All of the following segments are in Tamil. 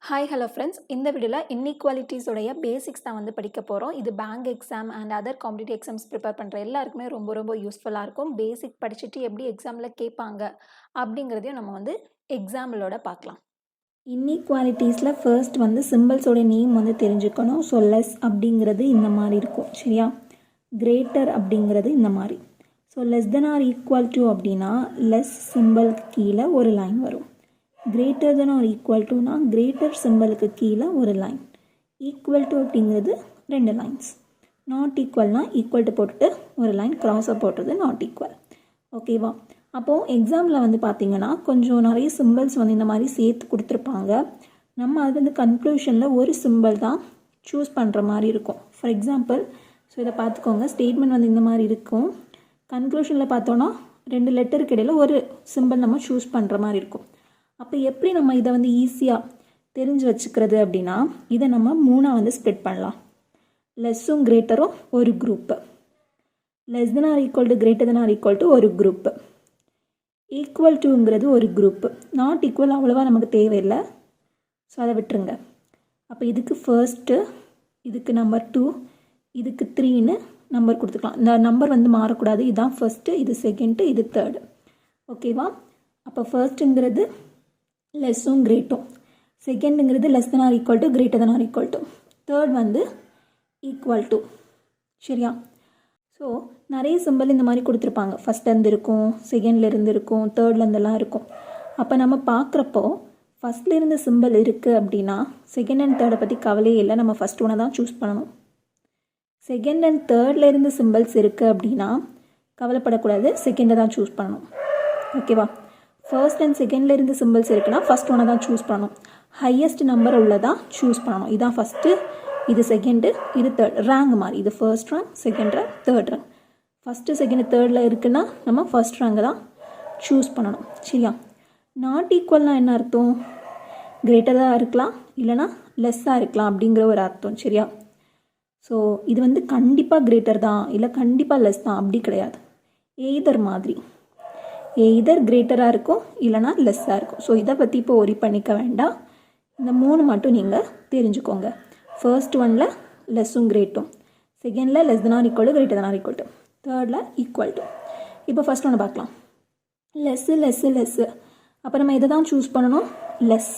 ஹாய் ஹலோ ஃப்ரெண்ட்ஸ், இந்த வீடியோவில் இன்இக்வாலிட்டிஸோடைய பேசிக்ஸ் தான் வந்து படிக்க போகிறோம். இது bank exam and other competitive exams prepare பண்ணுற எல்லாருக்குமே ரொம்ப யூஸ்ஃபுல்லாக இருக்கும். பேசிக் படிச்சுட்டு எப்படி எக்ஸாமில் கேட்பாங்க அப்படிங்கிறதையும் நம்ம வந்து எக்ஸாம்பிளோட பார்க்கலாம். இன்இக்வாலிட்டிஸில் ஃபர்ஸ்ட் வந்து சிம்பிள்ஸோட நேம் வந்து தெரிஞ்சுக்கணும். ஸோ லெஸ் அப்படிங்கிறது இந்த மாதிரி இருக்கும், சரியா? கிரேட்டர் அப்படிங்கிறது இந்த மாதிரி. So less than or equal to அப்படின்னா லெஸ் சிம்பிளுக்கு கீழே ஒரு லைன் வரும். கிரேட்டர் தென் ஆர் ஈக்குவல் டுனா கிரேட்டர் சிம்பிளுக்கு கீழே ஒரு லைன். ஈக்குவல் டு அப்படிங்கிறது 2 லைன்ஸ். நாட் ஈக்குவல்னால் ஈக்குவல் டு போட்டுட்டு ஒரு லைன் க்ராஸை போட்டுறது நாட் ஈக்குவல். ஓகேவா? அப்போது எக்ஸாமில் வந்து பார்த்திங்கன்னா கொஞ்சம் நிறைய சிம்பிள்ஸ் வந்து இந்த மாதிரி சேர்த்து கொடுத்துருப்பாங்க. நம்ம அது வந்து கன்க்ளூஷனில் ஒரு சிம்பிள் தான் சூஸ் பண்ணுற மாதிரி இருக்கும். ஃபார் எக்ஸாம்பிள், ஸோ இதை பார்த்துக்கோங்க. ஸ்டேட்மெண்ட் வந்து இந்த மாதிரி இருக்கும். கன்க்ளூஷனில் பார்த்தோன்னா 2 லெட்டருக்கு இடையில் ஒரு சிம்பிள் நம்ம சூஸ் பண்ணுற மாதிரி இருக்கும். அப்போ எப்படி நம்ம இதை வந்து ஈஸியாக தெரிஞ்சு வச்சுக்கிறது அப்படின்னா, இதை நம்ம 3ஆக வந்து ஸ்ப்ளிட் பண்ணலாம். லெஸ்ஸும் கிரேட்டரும் ஒரு group, less than or equal to greater than or equal to ஒரு குரூப்பு, ஈக்குவல் டுங்கிறது ஒரு குரூப்பு, நாட் ஈக்குவல் அவ்வளோவா நமக்கு தேவையில்லை, ஸோ அதை விட்டுருங்க. அப்போ இதுக்கு ஃபர்ஸ்ட்டு, இதுக்கு நம்பர் 2, இதுக்கு 3ன்னு நம்பர் கொடுத்துக்கலாம். இந்த நம்பர் வந்து மாறக்கூடாது. இதுதான் ஃபர்ஸ்ட்டு, இது செகண்டு, இது தேர்டு. ஓகேவா? அப்போ ஃபர்ஸ்ட்டுங்கிறது லெஸ்ஸும் கிரேட்டும், செகண்டுங்கிறது less than or equal to greater than or equal to, third வந்து ஈக்குவல் டு, சரியா? ஸோ நிறைய சிம்பிள் இந்த மாதிரி கொடுத்துருப்பாங்க. ஃபஸ்ட்லேருந்து இருக்கும், செகண்ட்லேருந்து இருக்கும், தேர்ட்லேருந்துலாம் இருக்கும். அப்போ நம்ம பார்க்குறப்போ ஃபஸ்ட்லேருந்து சிம்பிள் இருக்குது அப்படின்னா செகண்ட் அண்ட் தேர்டை பற்றி கவலையே இல்லை, நம்ம ஃபஸ்ட் ஒன்று தான் சூஸ் பண்ணணும். செகண்ட் அண்ட் தேர்ட்லேருந்து சிம்பிள்ஸ் இருக்குது அப்படின்னா கவலைப்படக்கூடாது, செகண்டை தான் சூஸ் பண்ணணும். ஓகேவா? ஃபர்ஸ்ட் அண்ட் செகண்டில் இருந்து சிம்பிள்ஸ் இருக்குன்னா ஃபஸ்ட் ஒன்று தான் சூஸ் பண்ணணும். ஹையஸ்ட் நம்பர் உள்ளதான் சூஸ் பண்ணணும். இதுதான் ஃபஸ்ட்டு, இது செகண்டு, இது தேர்ட். ரேங்க் மாதிரி, இது first rank, second rank, third rank. First second தேர்டில் இருக்குன்னா நம்ம ஃபர்ஸ்ட் ரேங்க் தான் சூஸ் பண்ணணும், சரியா? நாட் ஈக்குவல்னால் என்ன அர்த்தம்? கிரேட்டராக இருக்கலாம், இல்லைனா லெஸ்ஸாக இருக்கலாம் அப்படிங்கிற ஒரு அர்த்தம், சரியா? ஸோ இது வந்து கண்டிப்பாக கிரேட்டர் தான், இல்லை கண்டிப்பாக லெஸ் தான் அப்படி கிடையாது. எய்தர் மாதிரி, எய்தர் கிரேட்டராக இருக்கும் இல்லைனா லெஸ்ஸாக இருக்கும். ஸோ இதை பற்றி இப்போ ஒரி பண்ணிக்க வேண்டாம். இந்த 3 மட்டும் நீங்கள் தெரிஞ்சுக்கோங்க. ஃபர்ஸ்ட் ஒனில் லெஸ்ஸும் கிரேட்டும், செகண்டில் less than or equal to greater than or equal to, தேர்டில் ஈக்குவல் டு. இப்போ ஃபர்ஸ்ட் ஒன்று பார்க்கலாம். லெஸ்ஸு. அப்போ நம்ம இதை தான் சூஸ் பண்ணணும், லெஸ்.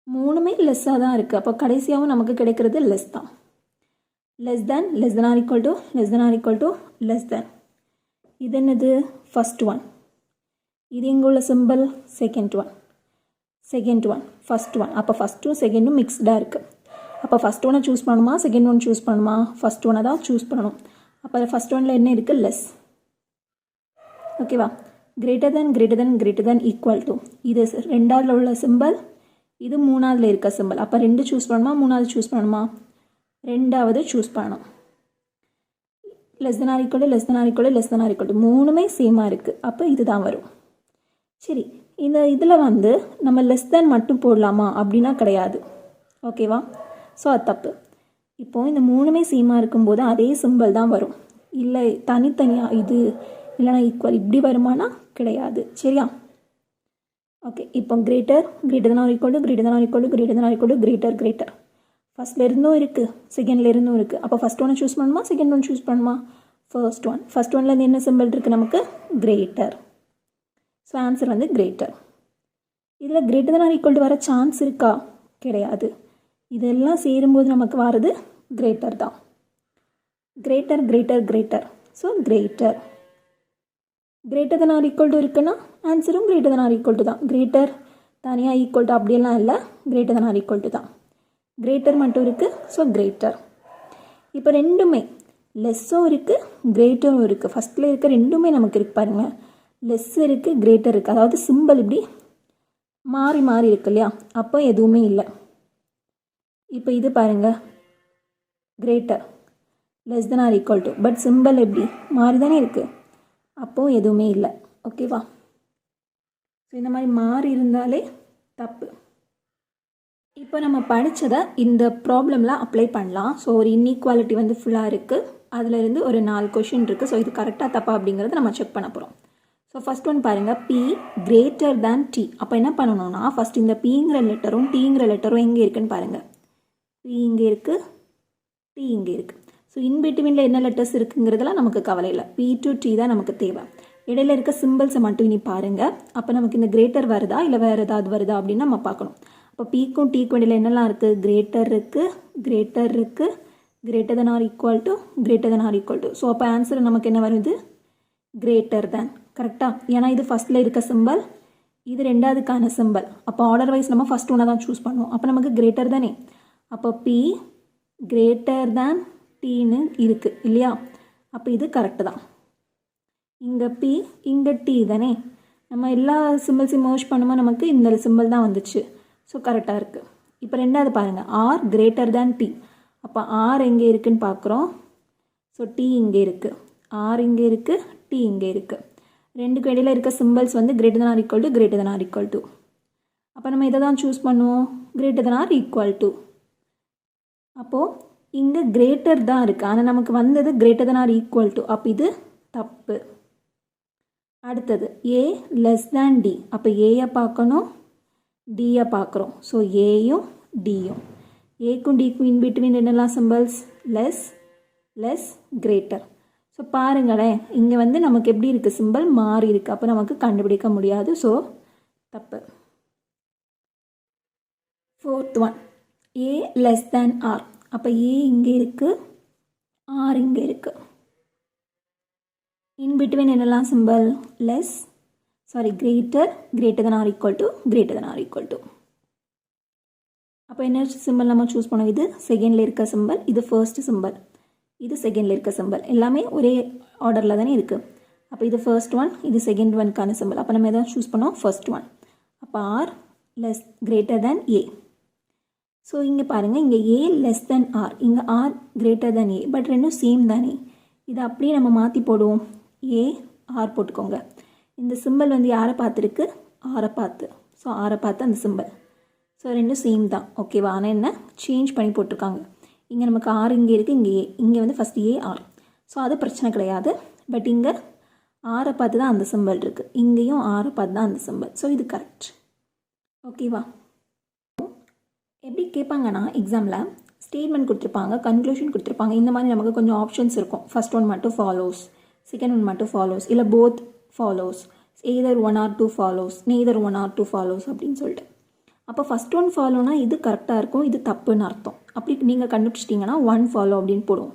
3மே லெஸ்ஸாக தான் இருக்குது. அப்போ கடைசியாகவும் நமக்கு கிடைக்கிறது லெஸ் தான். Less than or equal to, less than or equal to, less than. இது என்னது? First one. இது எங்கே உள்ள simple? Second one, first one. அப்போ ஃபஸ்ட்டும் செகண்டும் மிக்ஸ்டாக இருக்குது. அப்போ ஃபஸ்ட் ஒன்னை சூஸ் பண்ணணுமா, செகண்ட் ஒன் சூஸ் பண்ணணுமா? ஃபஸ்ட் ஒன்னை தான் சூஸ் பண்ணணும். அப்போ ஃபஸ்ட் ஒனில் என்ன இருக்குது? லெஸ். ஓகேவா? கிரேட்டர் தென் ஈக்குவல் டு, இது 2ஆவதுல உள்ள சிம்பிள், இது 3ஆவதுல இருக்க சிம்பிள். அப்போ 2 சூஸ் பண்ணணுமா, 3ஆவது சூஸ் பண்ணணுமா? 2ஆவது சூஸ் பண்ணணும். Less than or equal to 3மே சேமாக இருக்குது. அப்போ இது தான் வரும். சரி, இதில் வந்து நம்ம லெஸ் தென் மட்டும் போடலாமா அப்படின்னா கிடையாது. ஓகேவா? ஸோ அது தப்பு. இப்போது இந்த 3மே சேமாக இருக்கும்போது அதே சிம்பிள் தான் வரும். இல்லை தனித்தனியாக இது இல்லைனா ஈக்குவல் இப்படி வருமானா கிடையாது, சரியா? ஓகே, இப்போ greater than or equal to greater. ஃபஸ்ட்டில் இருந்தும் இருக்குது, செகண்டில் இருந்தும் இருக்குது. அப்போ ஃபஸ்ட் ஒன்று சூஸ் பண்ணணுமா, செகண்ட் ஒன்று சூஸ் பண்ணணுமா? ஃபர்ஸ்ட் ஒன்லேருந்து என்ன சிம்பிள் இருக்குது நமக்கு? கிரேட்டர். ஸோ ஆன்சர் வந்து கிரேட்டர். இதில் greater than or equal to வர சான்ஸ் இருக்கா? கிடையாது. இதெல்லாம் சேரும்போது நமக்கு வர்றது கிரேட்டர் தான். Greater. So greater than or equal to இருக்குன்னா ஆன்சரும் greater than or equal to தான். கிரேட்டர் தனியாக ஈக்குவல் டு அப்படியெல்லாம் இல்லை, greater than or equal to தான். கிரேட்டர் மட்டும் இருக்குது, ஸோ கிரேட்டர். இப்போ ரெண்டுமே லெஸ்ஸும் இருக்குது, கிரேட்டரும் இருக்குது. ஃபஸ்ட்டில் இருக்க ரெண்டுமே நமக்கு இருக்குது பாருங்கள். லெஸ் இருக்குது, கிரேட்டர் இருக்குது. அதாவது சிம்பிள் இப்படி மாறி இருக்கு இல்லையா? அப்போ எதுவுமே இல்லை. இப்போ இது பாருங்கள், greater less than or equal to, but simple எப்படி மாறி தானே இருக்குது, அப்போது எதுவுமே இல்லை. ஓகேவா? ஸோ இந்த மாதிரி மாறி இருந்தாலே தப்பு. இப்போ நம்ம படித்ததை இந்த ப்ராப்ளமில் அப்ளை பண்ணலாம். ஸோ ஒரு இன்இக்வாலிட்டி வந்து ஃபுல்லாக இருக்குது, அதிலிருந்து ஒரு 4 கொஷின் இருக்குது. ஸோ இது கரெக்டாக தப்பா அப்படிங்கிறத நம்ம செக் பண்ண போகிறோம். ஸோ ஃபஸ்ட் ஒன் பாருங்கள், பி கிரேட்டர் தேன் டி. அப்போ என்ன பண்ணணும்னா ஃபஸ்ட் இந்த பிங்கிற லெட்டரும் டீங்கிற லெட்டரும் எங்கே இருக்குன்னு பாருங்கள். பி இங்கே இருக்குது, டி இங்கே இருக்குது. ஸோ இன்பிட்வீனில் என்ன லெட்டர்ஸ் இருக்குங்கிறதுலாம் நமக்கு கவலை இல்லை. பி டு டி தான் நமக்கு தேவை. இடையில இருக்க சிம்பிள்ஸை மட்டும் இனி பாருங்கள். அப்போ நமக்கு இந்த கிரேட்டர் வருதா இல்லை வேறு ஏதாவது வருதா அப்படின்னு நம்ம பார்க்கணும். அப்போ பிக்கும் டீக்கும் இடையில என்னெல்லாம் இருக்குது? கிரேட்டர் இருக்குது, கிரேட்டர் இருக்குது, greater than or equal to, greater than or equal to. So அப்போ ஆன்சர் நமக்கு என்ன வருது? Greater than. கரெக்டாக? ஏன்னா இது ஃபஸ்ட்டில் இருக்க சிம்பிள், இது ரெண்டாவதுக்கான சிம்பிள். அப்போ ஆர்டர் வைஸ் நம்ம ஃபஸ்ட் ஒன்று தான் சூஸ் பண்ணுவோம். அப்போ நமக்கு கிரேட்டர் தானே. அப்போ பி கிரேட்டர் தேன் டீன்னு இருக்குது இல்லையா? அப்போ இது கரெக்டு தான். இங்கே பி இங்கே டி தானே. நம்ம எல்லா சிம்பிள்ஸையும் மர்ஜ் பண்ணும்போது நமக்கு இந்த சிம்பிள் தான் வந்துச்சு. ஸோ கரெக்டாக இருக்குது. இப்போ ரெண்டாவது பாருங்கள், ஆர் கிரேட்டர் தேன் டி. அப்போ ஆர் எங்கே இருக்குதுன்னு பார்க்குறோம். ஸோ டி இங்கே இருக்குது, ஆர் இங்கே இருக்குது, டி இங்கே இருக்குது. ரெண்டுக்கு இடையில இருக்க சிம்பிள்ஸ் வந்து greater than or equal to, greater than or equal to. அப்போ நம்ம இதை தான் சூஸ் பண்ணுவோம், greater than or equal to. அப்போது இங்கே கிரேட்டர் தான் இருக்குது, ஆனால் நமக்கு வந்தது greater than or equal to. அப்போ இது தப்பு. அடுத்தது ஏ லெஸ் தேன் டி. அப்போ ஏயை பார்க்கணும், டியை பார்க்குறோம். ஸோ ஏயும் டியும், ஏக்கும் டிக்கும் இன்பிட்வீன் என்னெல்லாம் symbols? Less, less, greater. So பாருங்களேன், இங்கே வந்து நமக்கு எப்படி இருக்குது? சிம்பிள் மாறி இருக்குது. அப்போ நமக்கு கண்டுபிடிக்க முடியாது. ஸோ தப்பு. Fourth one, A less than R. அப்போ ஏ இங்கே இருக்குது, ஆர் இங்கே இருக்குது. இன்பிட்வீன் என்னெல்லாம் simple? Less, sorry greater, greater than or equal to, greater than or equal to. அப்போ என்ன சிம்பிள் நம்ம சூஸ் பண்ணோம்? இது செகண்டில் இருக்க சிம்பிள், இது ஃபர்ஸ்ட் சிம்பிள், இது செகண்டில் இருக்க சிம்பிள். எல்லாமே ஒரே ஆர்டரில் தானே இருக்குது. அப்போ இது ஃபர்ஸ்ட் ஒன், இது செகண்ட் ஒன்க்கான சிம்பிள். அப்போ நம்ம எதாவது சூஸ் பண்ணோம்? First one. அப்போ R less greater than A. So இங்கே பாருங்கள், இங்கே ஏ லெஸ் தேன் ஆர், இங்கே R greater than A. But ரெண்டும் சேம் தானே. இதை அப்படியே நம்ம மாற்றி போடுவோம். ஏ ஆர் போட்டுக்கோங்க. இந்த சிம்பிள் வந்து யாரை பார்த்துருக்கு? ஆரை பார்த்து. ஸோ ஆரை பார்த்து அந்த சிம்பிள். ஸோ ரெண்டும் சேம் தான். ஓகேவா? ஆனால் என்ன சேஞ்ச் பண்ணி போட்டிருக்காங்க. இங்கே நமக்கு ஆர் இங்கே இருக்குது, இங்கே ஏ. இங்கே வந்து ஃபஸ்ட் ஏ ஆர். ஸோ அது பிரச்சனை கிடையாது. பட் இங்கே ஆரை பார்த்து தான் அந்த சிம்பிள் இருக்குது, இங்கேயும் ஆரை பார்த்து தான் அந்த சிம்பிள். ஸோ இது கரெக்ட். ஓகேவா? எப்படி கேட்பாங்கன்னா எக்ஸாமில் ஸ்டேட்மெண்ட் கொடுத்துருப்பாங்க, கன்க்ளூஷன் கொடுத்துருப்பாங்க. இந்த மாதிரி நமக்கு கொஞ்சம் ஆப்ஷன்ஸ் இருக்கும். ஃபஸ்ட் ஒன் மட்டும் ஃபாலோஸ், செகண்ட் ஒன் மட்டும் ஃபாலோஸ், இல்லை both follows, either 1 or 2 follows, neither 1 or 2 follows அப்படின்னு சொல்லிட்டு. அப்போ ஃபஸ்ட் ஒன் ஃபாலோனா இது கரெக்டாக இருக்கும், இது தப்புன்னு அர்த்தம். அப்படி நீங்கள் கண்டுபிடிச்சிட்டிங்கன்னா 1 ஃபாலோ அப்படின்னு போடுவோம்.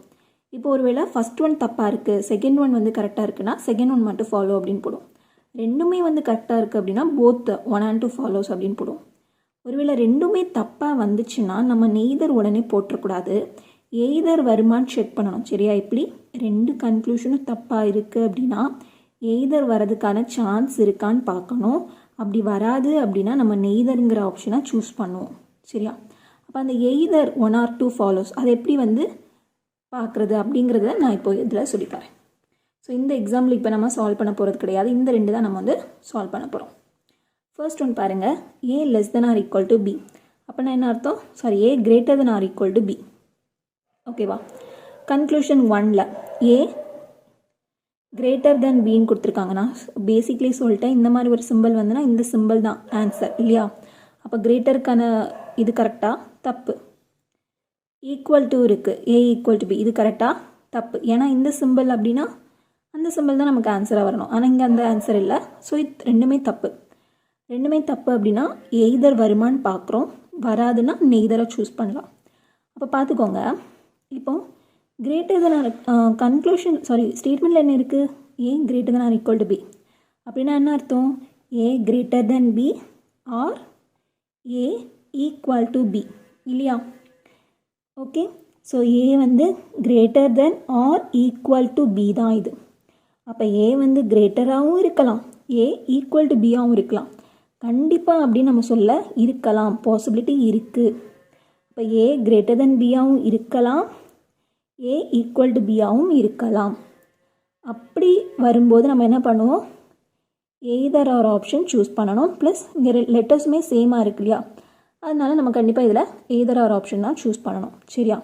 இப்போ ஒருவேளை ஃபஸ்ட் ஒன் தப்பாக இருக்குது, செகண்ட் ஒன் வந்து கரெக்டாக இருக்குன்னா செகண்ட் ஒன் மட்டும் ஃபாலோ அப்படின்னு போடுவோம். ரெண்டுமே வந்து கரெக்டாக இருக்குது அப்படின்னா போத் 1 and 2 ஃபாலோஸ் அப்படின்னு போடுவோம். ஒருவேளை ரெண்டுமே தப்பாக வந்துச்சுன்னா நம்ம நெய்தர் உடனே போட்டுறக்கூடாது, எய்தர் வருமானு செக் பண்ணணும். சரியா? இப்படி ரெண்டு கன்க்ளூஷனும் தப்பாக இருக்குது அப்படின்னா எய்தர் வரதுக்கான சான்ஸ் இருக்கான்னு பார்க்கணும். அப்படி வராது அப்படின்னா நம்ம நெய்தருங்கிற ஆப்ஷனை சூஸ் பண்ணுவோம். சரியா? அப்போ அந்த எய்தர் 1 or 2 ஃபாலோஸ் அதை எப்படி வந்து பார்க்குறது அப்படிங்கிறத நான் இப்போ இதில் சொல்லித்தரேன். ஸோ இந்த எக்ஸாம்பிள் இப்போ நம்ம சால்வ் பண்ண போகிறது கிடையாது, இந்த ரெண்டு தான் நம்ம வந்து சால்வ் பண்ண போகிறோம். ஃபர்ஸ்ட் ஒன் பாருங்கள், A less than or equal to B. அப்படின்னா என்ன அர்த்தம்? Sorry, A greater than or equal to B. ஓகேவா? கன்க்ளூஷன் 1ல் ஏ கிரேட்டர் தென் பின்னு கொடுத்துருக்காங்கன்னா பேசிக்லி சொல்லிட்டேன், இந்த மாதிரி ஒரு சிம்பிள் வந்துன்னா இந்த சிம்பிள் தான் ஆன்சர் இல்லையா? அப்போ கிரேட்டருக்கான இது கரெக்டாக? தப்பு. ஈக்குவல் டு இருக்குது, ஏ ஈக்குவல் டு பி, இது கரெக்டாக? தப்பு. ஏன்னா இந்த சிம்பிள் அப்படின்னா அந்த சிம்பிள் தான் நமக்கு ஆன்சராக வரணும், ஆனால் இங்கே அந்த ஆன்சர் இல்லை. ஸோ இது ரெண்டுமே தப்பு. ரெண்டுமே தப்பு அப்படின்னா எய்தர் வருமானு பார்க்குறோம், வராதுன்னா நெய்தரை சூஸ் பண்ணலாம். அப்போ பார்த்துக்கோங்க, இப்போ greater than or conclusion sorry ஸ்டேட்மெண்ட்டில் என்ன இருக்குது? A greater than or equal to B. அப்படின்னா என்ன அர்த்தம்? A greater than B or A equal to B இல்லையா? ஓகே, ஸோ ஏ வந்து greater than or equal to B தான் இது. அப்போ ஏ வந்து கிரேட்டராகவும் இருக்கலாம், ஏ ஈக்குவல் டு பியாகவும் இருக்கலாம். கண்டிப்பாக அப்படின்னு நம்ம சொல்ல இருக்கலாம், பாசிபிலிட்டி இருக்குது. இப்போ ஏ கிரேட்டர் தென் பியாகவும் இருக்கலாம், ஏ ஈக்குவல் டு பியாகவும் இருக்கலாம். அப்படி வரும்போது நம்ம என்ன பண்ணுவோம்? எய்தர் ஆர் ஆப்ஷன் சூஸ் பண்ணணும். ப்ளஸ் இங்கே லெட்டர்ஸுமே சேமாக இருக்கு இல்லையா? அதனால நம்ம கண்டிப்பாக இதில் எய்தர் ஆர் ஆப்ஷன் தான் சூஸ் பண்ணணும். சரியா?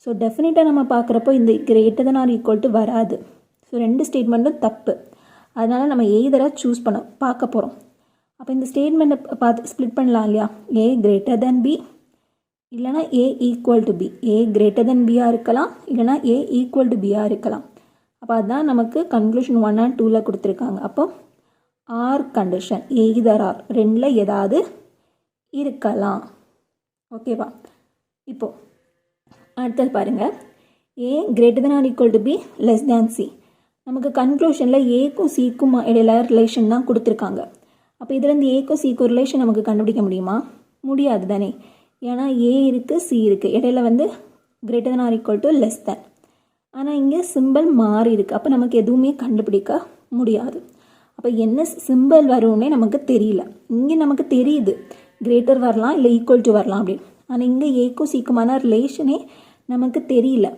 ஸோ டெஃபினட்டாக நம்ம பார்க்குறப்போ இந்த greater than or equal to வராது. ஸோ ரெண்டு ஸ்டேட்மெண்ட்டும் தப்பு. அதனால் நம்ம எய்தரை சூஸ் பார்க்க போகிறோம். அப்போ இந்த ஸ்டேட்மெண்ட்டை பார்த்து ஸ்ப்ளிட் பண்ணலாம் இல்லையா, ஏ கிரேட்டர் தென் பி இல்லைனா A equal to B. A greater than பியாக இருக்கலாம், இல்லைனா ஏ ஈக்குவல் டு பியாக இருக்கலாம். அப்போ அதுதான் நமக்கு கன்க்ளூஷன் 1 and 2 கொடுத்துருக்காங்க. அப்போ ஆர் கண்டிஷன் எய்தர் ஆர் ரெண்டில் ஏதாவது இருக்கலாம். ஓகேவா? இப்போது அடுத்தது பாருங்கள், A greater than or equal to B less than C. நமக்கு கன்க்ளூஷனில் ஏக்கும் சிக்கும் இடையில ரிலேஷன் தான் கொடுத்துருக்காங்க. அப்போ இதுலேருந்து ஏக்கும் சிக்கும் ரிலேஷன் நமக்கு கண்டுபிடிக்க முடியுமா? முடியாது தானே. ஏன்னா ஏ இருக்குது, சி இருக்குது, இடையில வந்து greater than or equal to less than. ஆனால் இங்கே சிம்பிள் மாறி இருக்குது. அப்போ நமக்கு எதுவுமே கண்டுபிடிக்க முடியாது. அப்போ என்ன சிம்பிள் வரும்னே நமக்கு தெரியல. இங்கே நமக்கு தெரியுது கிரேட்டர் வரலாம் இல்லை ஈக்குவல் டு வரலாம் அப்படின்னு. ஆனால் இங்கே ஏக்கும் சிக்குமான ரிலேஷனே நமக்கு தெரியல.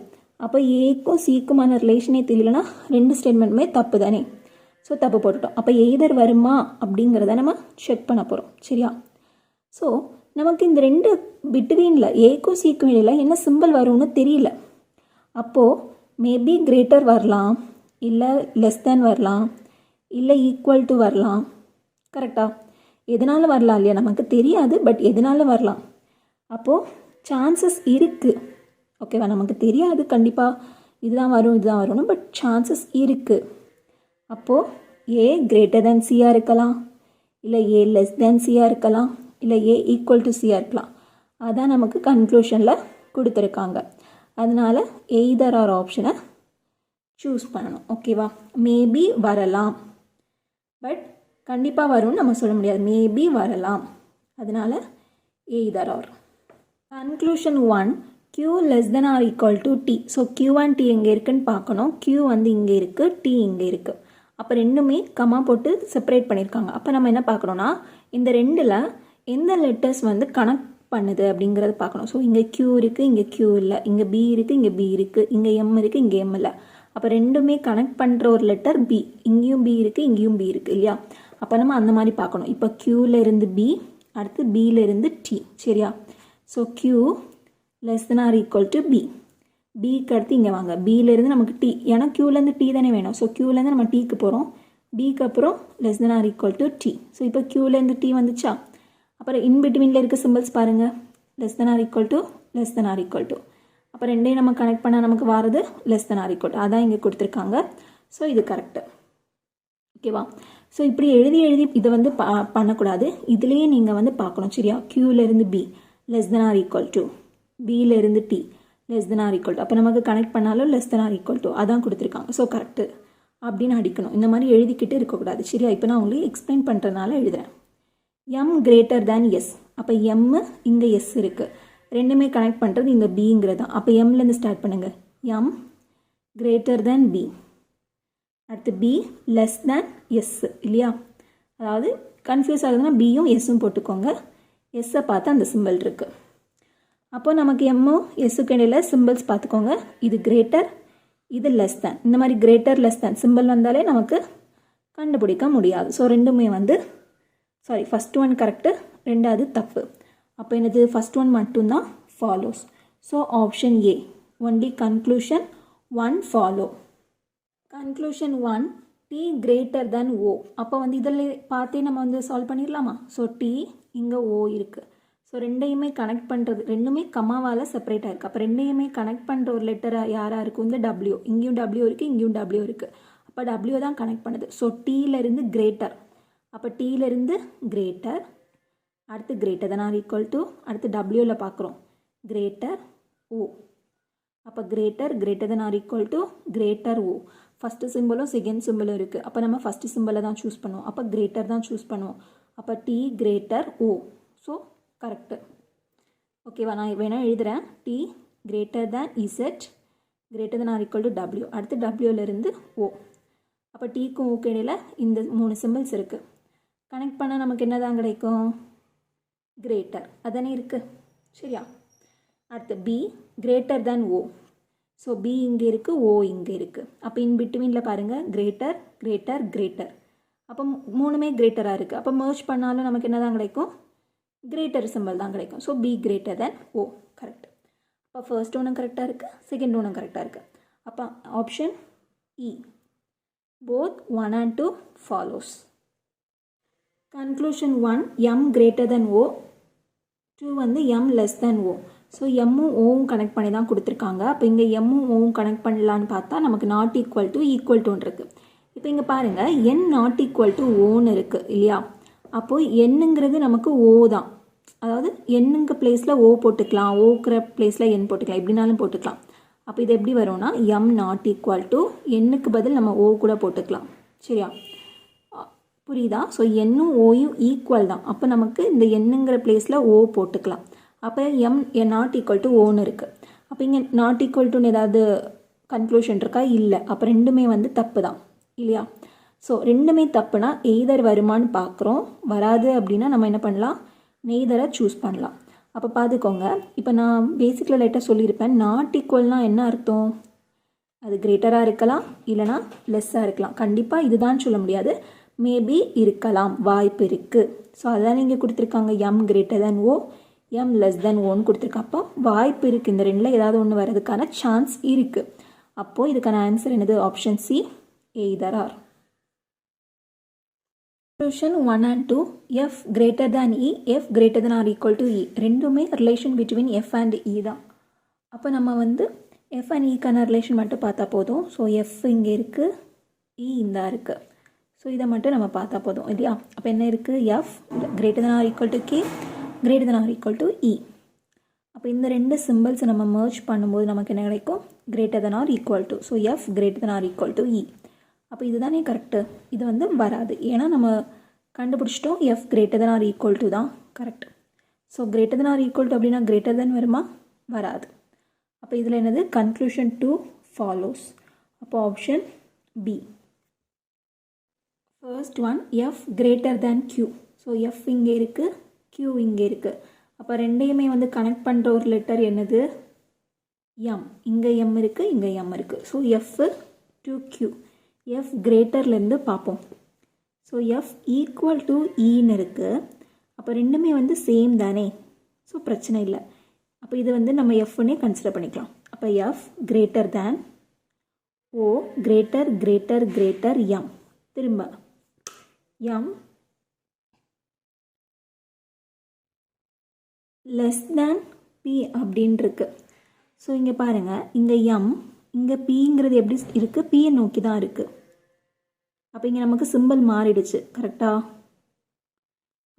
அப்போ ஏக்கும் சிக்குமான ரிலேஷனே தெரியலனா ரெண்டு ஸ்டேட்மெண்ட்டுமே தப்பு தானே. ஸோ தப்பு போட்டுட்டோம். அப்போ எய்தர் வருமா அப்படிங்கிறத நம்ம செக் பண்ண போகிறோம். சரியா? ஸோ நமக்கு இந்த ரெண்டு பிட்வீனில் ஏக்கும் சிக்கும் இடையில என்ன சிம்பிள் வரும்னு தெரியல. அப்போது மேபி கிரேட்டர் வரலாம், இல்லை லெஸ் தேன் வரலாம், இல்லை ஈக்குவல் டு வரலாம். கரெக்டாக? எதனால வரலாம் இல்லையா, நமக்கு தெரியாது. பட் எதனால வரலாம். அப்போது சான்சஸ் இருக்குது. ஓகேவா? நமக்கு தெரியாது கண்டிப்பாக இதுதான் வரும் இதுதான் வரும்னு, பட் சான்சஸ் இருக்குது. அப்போது ஏ கிரேட்டர் தென் சியாக இருக்கலாம், இல்லை ஏ லெஸ் தேன் சியாக இருக்கலாம், இல்லை ஏ ஈக்குவல் டு சியாக இருக்கலாம். அதான் நமக்கு கன்க்ளூஷனில் கொடுத்துருக்காங்க. அதனால் எய்தர் ஆர் ஆப்ஷனை சூஸ் பண்ணணும். ஓகேவா? மேபி வரலாம், பட் கண்டிப்பாக வரும்னு நம்ம சொல்ல முடியாது. மேபி வரலாம். அதனால் either or. Conclusion 1, q less than or equal to T. So q and T எங்கே இருக்குன்னு பார்க்கணும். q வந்து இங்கே இருக்குது, டி இங்கே இருக்குது. அப்போ ரெண்டுமே கமா போட்டு செப்பரேட் பண்ணியிருக்காங்க. அப்போ நம்ம என்ன பார்க்கணுன்னா, இந்த ரெண்டில் எந்த லெட்டர்ஸ் வந்து கனெக்ட் பண்ணுது அப்படிங்கிறத பார்க்கணும். ஸோ இங்கே q இருக்குது, இங்கே q இல்லை, இங்கே b இருக்குது, இங்கே b இருக்குது, இங்கே m இருக்குது, இங்கே m இல்லை. அப்போ ரெண்டுமே கனெக்ட் பண்ணுற ஒரு லெட்டர் b. இங்கேயும் b இருக்குது, இங்கேயும் b இருக்குது இல்லையா. அப்போ நம்ம அந்த மாதிரி பார்க்கணும். இப்போ qலேருந்து b, அடுத்து bலேருந்து t. சரியா? So q less than or equal to b. பிக்கு அடுத்து இங்கே வாங்க, பியிலேருந்து நமக்கு டி, ஏன்னா க்யூலேருந்து டி தானே வேணும். ஸோ க்யூலேருந்து நம்ம டீக்கு போகிறோம். பிக்கு அப்புறம் less than or equal to T. So இப்போ க்யூலேருந்து டி வந்துச்சா. அப்புறம் இன்பிட்வீனில் இருக்க சிம்பிள்ஸ் பாருங்கள், less than or equal to, less than or equal to. அப்போ ரெண்டையும் நம்ம கனெக்ட் பண்ணால் நமக்கு வாரது less than or equal to. அதான் இங்கே கொடுத்துருக்காங்க. ஸோ இது கரெக்டு. ஓகேவா? ஸோ இப்படி எழுதி இதை வந்து பண்ணக்கூடாது. இதுலேயே நீங்கள் வந்து பார்க்கணும். சரியா? க்யூலேருந்து B less than or equal to, பியிலேருந்து D less than or equal to. அப்போ நமக்கு கனெக்ட் பண்ணாலும் less than or equal to அதான் கொடுத்துருக்காங்க. ஸோ கரெக்டு அப்படின்னு அடிக்கணும். இந்த மாதிரி எழுதிக்கிட்டு இருக்கக்கூடாது. சரியா? இப்போ நான் உங்களுக்கு எக்ஸ்பிளைன் பண்ணுறதுனால எழுதுகிறேன். M greater than S. அப்போ எம் இங்கே எஸ் இருக்குது, ரெண்டுமே கனெக்ட் பண்ணுறது இந்த பிங்கிறது தான். அப்போ எம்லேருந்து ஸ்டார்ட் பண்ணுங்கள். எம் கிரேட்டர் தேன் பி, அடுத்து பி லெஸ் தேன் எஸ் இல்லையா. அதாவது கன்ஃபியூஸ் ஆகுதுன்னா பியும் எஸ்ஸும் போட்டுக்கோங்க. எஸ்ஸை பார்த்து அந்த சிம்பிள் இருக்குது. அப்போ நமக்கு எம்மும் எஸ்ஸுக்கு இடையில் சிம்பிள்ஸ் பார்த்துக்கோங்க. இது கிரேட்டர், இது லெஸ் தேன். இந்த மாதிரி கிரேட்டர் லெஸ் தேன் சிம்பிள் வந்தாலே நமக்கு கண்டுபிடிக்க முடியாது. ஸோ ரெண்டுமே வந்து ஃபஸ்ட் ஒன் கரெக்டு, ரெண்டாவது தப்பு. அப்போ என்னது, ஃபஸ்ட் ஒன் மட்டும்தான் follows. So option A only conclusion 1 follow. Conclusion 1 D greater than O. அப்போ வந்து இதில் பார்த்தே நம்ம வந்து சால்வ் பண்ணிடலாமா. ஸோ டி இங்கே ஓ இருக்குது. ஸோ ரெண்டையுமே கனெக்ட் பண்ணுறது, ரெண்டுமே கமாவால் செப்பரேட்டாக இருக்குது. அப்போ ரெண்டையுமே கனெக்ட் பண்ணுற ஒரு லெட்டராக யாராக இருக்கும், இந்த டபிள்யூ. இங்கேயும் டபிள்யூ இருக்குது, இங்கேயும் டபிள்யூ இருக்குது. அப்போ டபிள்யூ தான் கனெக்ட் பண்ணுது. ஸோ டீலேருந்து கிரேட்டர். அப்போ டீலேருந்து கிரேட்டர், அடுத்து greater than or equal to, அடுத்து டபிள்யூவில் பார்க்குறோம் கிரேட்டர் ஓ. அப்போ greater than or equal to greater O. First சிம்பிளும் செகண்ட் சிம்பிளும் இருக்குது. அப்போ நம்ம ஃபஸ்ட்டு சிம்பிளை தான் சூஸ் பண்ணுவோம். அப்போ கிரேட்டர் தான் சூஸ் பண்ணுவோம். அப்போ D greater O. So correct. ஓகேவா? நான் வேணால் எழுதுகிறேன். D greater than Z greater than or equal to W. அடுத்து டபிள்யூலேருந்து ஓ. அப்போ டீக்கும் ஓக்கு இடையில் இந்த 3 சிம்பிள்ஸ் இருக்குது. கனெக்ட் பண்ணால் நமக்கு என்ன தான் கிடைக்கும், கிரேட்டர் அதானே இருக்குது. சரியா? அடுத்து பி கிரேட்டர் தேன் ஓ. ஸோ பி இங்கே இருக்குது, ஓ இங்கே இருக்குது. அப்போ இன் பிட்வீனில் பாருங்கள் கிரேட்டர் கிரேட்டர் கிரேட்டர். அப்போ 3மே கிரேட்டராக இருக்குது. அப்போ மர்ஜ் பண்ணாலும் நமக்கு என்ன தான் கிடைக்கும், கிரேட்டர் சிம்பிள் தான் கிடைக்கும். ஸோ பி கிரேட்டர் தேன் ஓ கரெக்ட். அப்போ ஃபர்ஸ்ட் ஒன்றும் கரெக்டாக இருக்குது, செகண்ட் ஒன்றும் கரெக்டாக இருக்குது. அப்போ option E both 1 and 2 follows. Conclusion 1, m greater than o, 2 வந்து m less than o. So எம்மும் ஓவும் கனெக்ட் பண்ணி தான் கொடுத்துருக்காங்க. அப்போ இங்கே எம்மும் ஓவும் கனெக்ட் பண்ணலான்னு பார்த்தா நமக்கு நாட் ஈக்குவல் டு இருக்குது. இப்போ இங்கே பாருங்கள், n நாட் ஈக்குவல் டு ஓன்னு இருக்குது இல்லையா? அப்போது என்னங்கிறது நமக்கு ஓ தான். அதாவது என்னங்க பிளேஸில் ஓ போட்டுக்கலாம், ஓக்கிற பிளேஸில் என் போட்டுக்கலாம், எப்படினாலும் போட்டுக்கலாம். அப்போ இது எப்படி வரும்னா எம் நாட் ஈக்குவல் டு என்னுக்கு பதில் நம்ம ஓ கூட போட்டுக்கலாம். சரியா? புரியுதா? ஸோ என்னும் ஓயும் ஈக்குவல் தான். அப்போ நமக்கு இந்த என்னங்கிற பிளேஸில் ஓ போட்டுக்கலாம். அப்போ எம் நாட் ஈக்குவல் டு ஓன்னு இருக்குது. அப்போ இங்கே நாட் ஈக்குவல் டுன்னு ஏதாவது கன்க்ளூஷன் இருக்கா? இல்லை. அப்போ ரெண்டுமே வந்து தப்பு தான் இல்லையா? ஸோ ரெண்டுமே தப்புனா எய்தர் வருமானு பார்க்குறோம். வராது அப்படின்னா நம்ம என்ன பண்ணலாம்? நெய்தரை சூஸ் பண்ணலாம். அப்போ பார்த்துக்கோங்க, இப்போ நான் பேசிக்கில் லைட்டாக சொல்லியிருப்பேன். நாட் ஈக்குவல்னால் என்ன அர்த்தம்? அது கிரேட்டராக இருக்கலாம், இல்லைனா லெஸ்ஸாக இருக்கலாம். கண்டிப்பாக இதுதான் சொல்ல முடியாது, மேபி இருக்கலாம், வாய்ப்பு இருக்குது. ஸோ அதான் நீங்கள் கொடுத்துருக்காங்க, எம் கிரேட்டர் தென் ஓ, எம் லெஸ் தென் ஓன்னு கொடுத்துருக்காங்க. அப்போ வாய்ப்பு இருக்குது, இந்த ரெண்டில் ஏதாவது ஒன்று வர்றதுக்கான சான்ஸ் இருக்குது. அப்போது இதுக்கான ஆன்சர் என்னது? Option C, either R. Conclusion 1 and 2, f greater than e, f greater than or equal to e. ரெண்டுமே relation between f and e தான். அப்போ நம்ம வந்து f and eக்கான ரிலேஷன் மட்டும் பார்த்தா போதும். ஸோ f இங்கே இருக்குது, e இந்த இருக்குது. ஸோ இதை மட்டும் நம்ம பார்த்தா போதும் இல்லையா? அப்போ என்ன இருக்குது? f greater than or equal to k, greater than or equal to e. அப்போ இந்த ரெண்டு சிம்பிள்ஸை நம்ம மர்ஜ் பண்ணும்போது நமக்கு என்ன கிடைக்கும்? greater than or equal to. So f greater than or equal to e. அப்போ இதுதானே கரெக்டு. இது வந்து வராது, ஏன்னா நம்ம கண்டுபிடிச்சிட்டோம் f greater than or equal to தான் correct. So greater than or equal to அப்படின்னா greater than வருமா? வராது. அப்போ இதில் என்னது? Conclusion 2 follows. அப்போ option B. First one, f greater than q. So f இங்கே இருக்குது, q இங்கே இருக்குது. அப்போ ரெண்டையுமே வந்து கனெக்ட் பண்ணுற ஒரு லெட்டர் என்னது? m. இங்கே m இருக்குது, இங்கே m இருக்குது. So f to q. f கிரேட்டர்லேருந்து பார்ப்போம். ஸோ f ஈக்குவல் டு ஈன்னு இருக்குது. அப்போ ரெண்டுமே வந்து சேம் தானே, ஸோ பிரச்சனை இல்லை. அப்போ இது வந்து நம்ம எஃப்னே கன்சிடர் பண்ணிக்கலாம். அப்போ f கிரேட்டர் தேன் ஓ, கிரேட்டர் கிரேட்டர் கிரேட்டர் எம், திரும்ப எம் லெஸ் தேன் பி அப்படின்னு இருக்கு. ஸோ இங்கே பாருங்கள், இங்கே எம், இங்கே பிங்கிறது எப்படி இருக்குது? பியை நோக்கி தான் இருக்குது. அப்போ இங்கே நமக்கு சிம்பிள் மாறிடுச்சு, கரெக்டாக?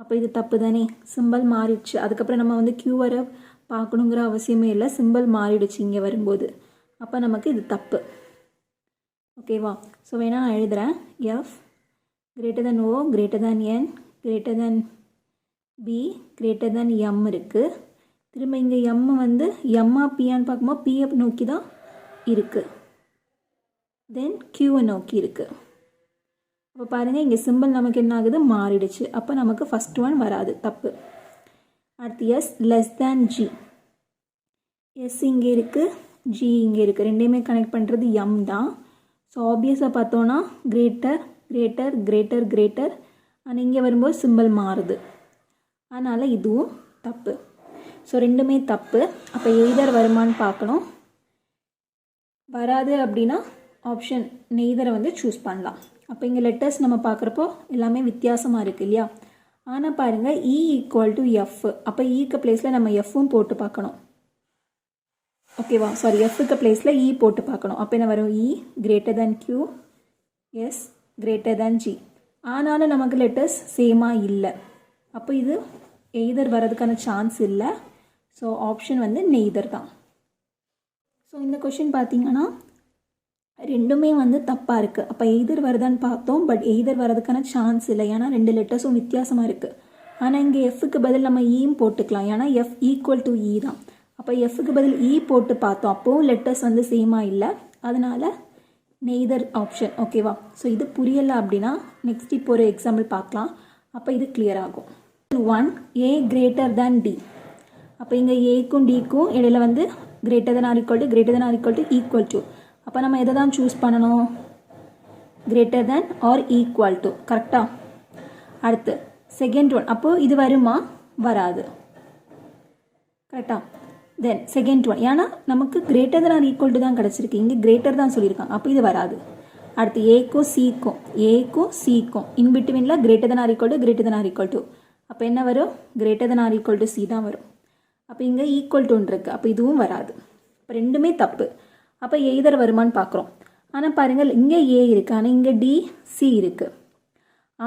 அப்போ இது தப்பு தானே, சிம்பிள் மாறிடுச்சு. அதுக்கப்புறம் நம்ம வந்து கியூவரை பார்க்கணுங்கிற அவசியமே இல்லை, சிம்பிள் மாறிடுச்சு இங்கே வரும்போது. அப்போ நமக்கு இது தப்பு. ஓகேவா? ஸோ வேணால் நான் எழுதுகிறேன், F greater than O, greater than N, greater than P, greater than M இருக்குது. திரும்ப இங்கே எம் வந்து எம்மா பியான்னு பார்க்கும்போது பியை நோக்கி தான் இருக்குது, தென் கியூவை நோக்கி இருக்குது. அப்போ பாருங்கள், இங்கே சிம்பிள் நமக்கு என்ன ஆகுது? மாறிடுச்சு. அப்போ நமக்கு ஃபஸ்ட் ஒன் வராது, தப்பு. அடுத்து S less than G. S இங்கே இருக்குது, ஜி இங்கே இருக்குது, ரெண்டையுமே கனெக்ட் பண்ணுறது எம் தான். ஸோ ஆப்வியஸாக பார்த்தோன்னா கிரேட்டர் கிரேட்டர் கிரேட்டர் கிரேட்டர், ஆனால் இங்கே வரும்போது சிம்பிள் மாறுது, அதனால் இதுவும் தப்பு. ஸோ ரெண்டுமே தப்பு. அப்போ எய்தர் வருமானு பார்க்கணும். வராது அப்படின்னா ஆப்ஷன் நெய்தரை வந்து சூஸ் பண்ணலாம். அப்போ இங்கே லெட்டர்ஸ் நம்ம பார்க்குறப்போ எல்லாமே வித்தியாசமாக இருக்குது இல்லையா? ஆனால் பாருங்கள், இ ஈக்குவல் டு எஃப். அப்போ ஈக்கு பிளேஸில் நம்ம எஃப்பும் போட்டு பார்க்கணும். ஓகேவா? சாரி, எஃப்க்கு பிளேஸில் இ போட்டு பார்க்கணும். அப்போ என்ன வரும்? E greater than Q, S greater than G. ஆனாலும் நமக்கு லெட்டர்ஸ் சேமாக இல்லை. அப்போ இது எய்தர் வர்றதுக்கான சான்ஸ் இல்லை. ஸோ ஆப்ஷன் வந்து நெய்தர் தான். ஸோ இந்த கொஷின் பார்த்தீங்கன்னா ரெண்டுமே வந்து தப்பாக இருக்குது. அப்போ எய்தர் வருதான்னு பார்த்தோம், பட் எய்தர் வரதுக்கான சான்ஸ் இல்லை, ஏன்னா ரெண்டு லெட்டர்ஸும் வித்தியாசமாக இருக்குது. ஆனால் இங்கே எஃப்க்கு பதில் நம்ம ஈயும் போட்டுக்கலாம், ஏன்னா எஃப் ஈக்குவல் டு இ தான். அப்போ எஃப்க்கு பதில் இ போட்டு பார்த்தோம், அப்போவும் லெட்டர்ஸ் வந்து சேமாக இல்லை, அதனால் நெய்தர் ஆப்ஷன். ஓகேவா? ஸோ இது புரியலை அப்படின்னா நெக்ஸ்ட் இப்போ ஒரு எக்ஸாம்பிள் பார்க்கலாம், அப்போ இது கிளியர் ஆகும். 1, ஏ கிரேட்டர் தேன் டி. அப்போ இங்கே ஏக்கும் டிக்கும் இடையில வந்து greater than or equal to, greater than or equal to, equal to. அப்போ நம்ம எதை தான் சூஸ் பண்ணணும்? Greater than or equal to, கரெக்டாக? அடுத்து செகண்ட் ஒன், அப்போது இது வருமா? வராது, கரெக்டாக? தென் செகண்ட் ஒன், ஏன்னா நமக்கு greater than or equal to தான் கிடச்சிருக்கு, இங்கே கிரேட்டர் தான் சொல்லியிருக்காங்க, அப்போ இது வராது. அடுத்து ஏக்கும் சிக்கும் இன்பிட்வீனில் greater than or equal to அப்போ என்ன வரும் greater than or equal to C தான் வரும். அப்போ இங்கே ஈக்குவல் டுன்னு இருக்குது. அப்போ இதுவும் வராது. இப்போ ரெண்டுமே தப்பு. அப்போ எய்தர் வருமானு பார்க்குறோம். ஆனால் பாருங்கள் இங்கே ஏ இருக்குது, ஆனால் இங்கே டி சி இருக்குது.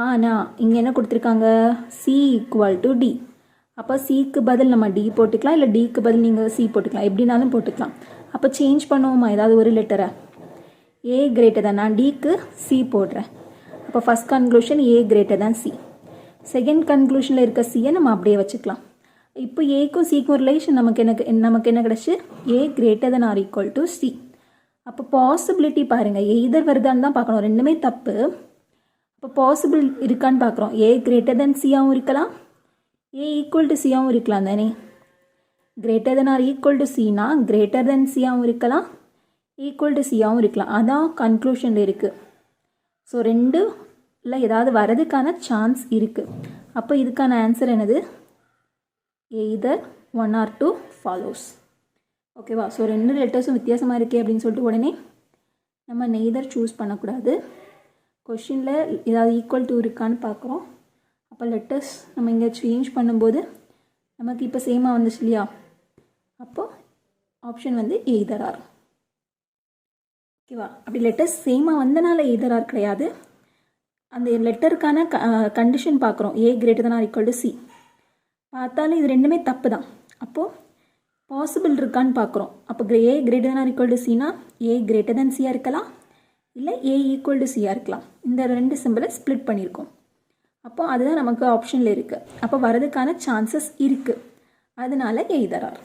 ஆனால் இங்கே என்ன கொடுத்துருக்காங்க சி ஈக்குவல் டு டி. அப்போ சிக்கு பதில் நம்ம டி போட்டுக்கலாம், இல்லை டிக்கு பதில் நீங்கள் சி போட்டுக்கலாம், எப்படினாலும் போட்டுக்கலாம். அப்போ சேஞ்ச் பண்ணுவோமா ஏதாவது ஒரு லெட்டரை? ஏ கிரேட்டர் than நான் டிக்கு சி போடுறேன். அப்போ first conclusion A greater than C. Second கன்க்ளூஷனில் இருக்க சியை நம்ம அப்படியே வச்சுக்கலாம். இப்போ ஏக்கும் சிக்கும் ரிலேஷன் நமக்கு என்ன கிடச்சி A greater than or equal to C. அப்போ பாசிபிலிட்டி பாருங்கள் எய்தர் வருதான்னு தான் பார்க்கணும், ரெண்டுமே தப்பு. இப்போ பாசிபிள் இருக்கான்னு பார்க்குறோம். ஏ கிரேட்டர் than சியாகவும் இருக்கலாம், ஏ ஈக்குவல் டு சியாகவும் இருக்கலாம் தானே. Greater than or equal to சினா கிரேட்டர் than சியாகவும் இருக்கலாம், ஈக்குவல் டு சியாகவும் இருக்கலாம். அதான் கன்க்ளூஷனில் இருக்குது. ஸோ ரெண்டுல ஏதாவது வரதுக்கான சான்ஸ் இருக்குது. அப்போ இதுக்கான ஆன்சர் என்னது எய்தர் 1 or 2 ஃபாலோஸ். ஓகேவா? ஸோ ரெண்டு லெட்டர்ஸும் வித்தியாசமாக இருக்கே அப்படின்னு சொல்லிட்டு உடனே நம்ம நெய்தர் சூஸ் பண்ணக்கூடாது. கொஷினில் ஏதாவது ஈக்குவல் டு இருக்கான்னு பார்க்குறோம். அப்போ லெட்டர்ஸ் நம்ம இங்கே சேஞ்ச் பண்ணும்போது நமக்கு இப்போ சேமாக வந்துச்சு இல்லையா, அப்போது ஆப்ஷன் வந்து எய்தர் ஆர். ஓகேவா? அப்படி லெட்டர்ஸ் சேமாக வந்தனால எய்தர் ஆர் கிடையாது. அந்த லெட்டருக்கான கண்டிஷன் பார்க்குறோம். A greater than or equal to C பார்த்தாலும் இது ரெண்டுமே தப்பு தான். அப்போது பாசிபிள் இருக்கான்னு பார்க்குறோம். அப்போ A greater than or equal to சினா ஏ கிரேட்டர் than சியாக இருக்கலாம், இல்லை ஏ ஈக்குவல் டு சியாக இருக்கலாம். இந்த ரெண்டு சிம்பிளை ஸ்ப்ளிட் பண்ணியிருக்கோம். அப்போ அதுதான் நமக்கு ஆப்ஷனில் இருக்குது. அப்போ வரதுக்கான சான்சஸ் இருக்குது. அதனால எய்தர் ஆர்.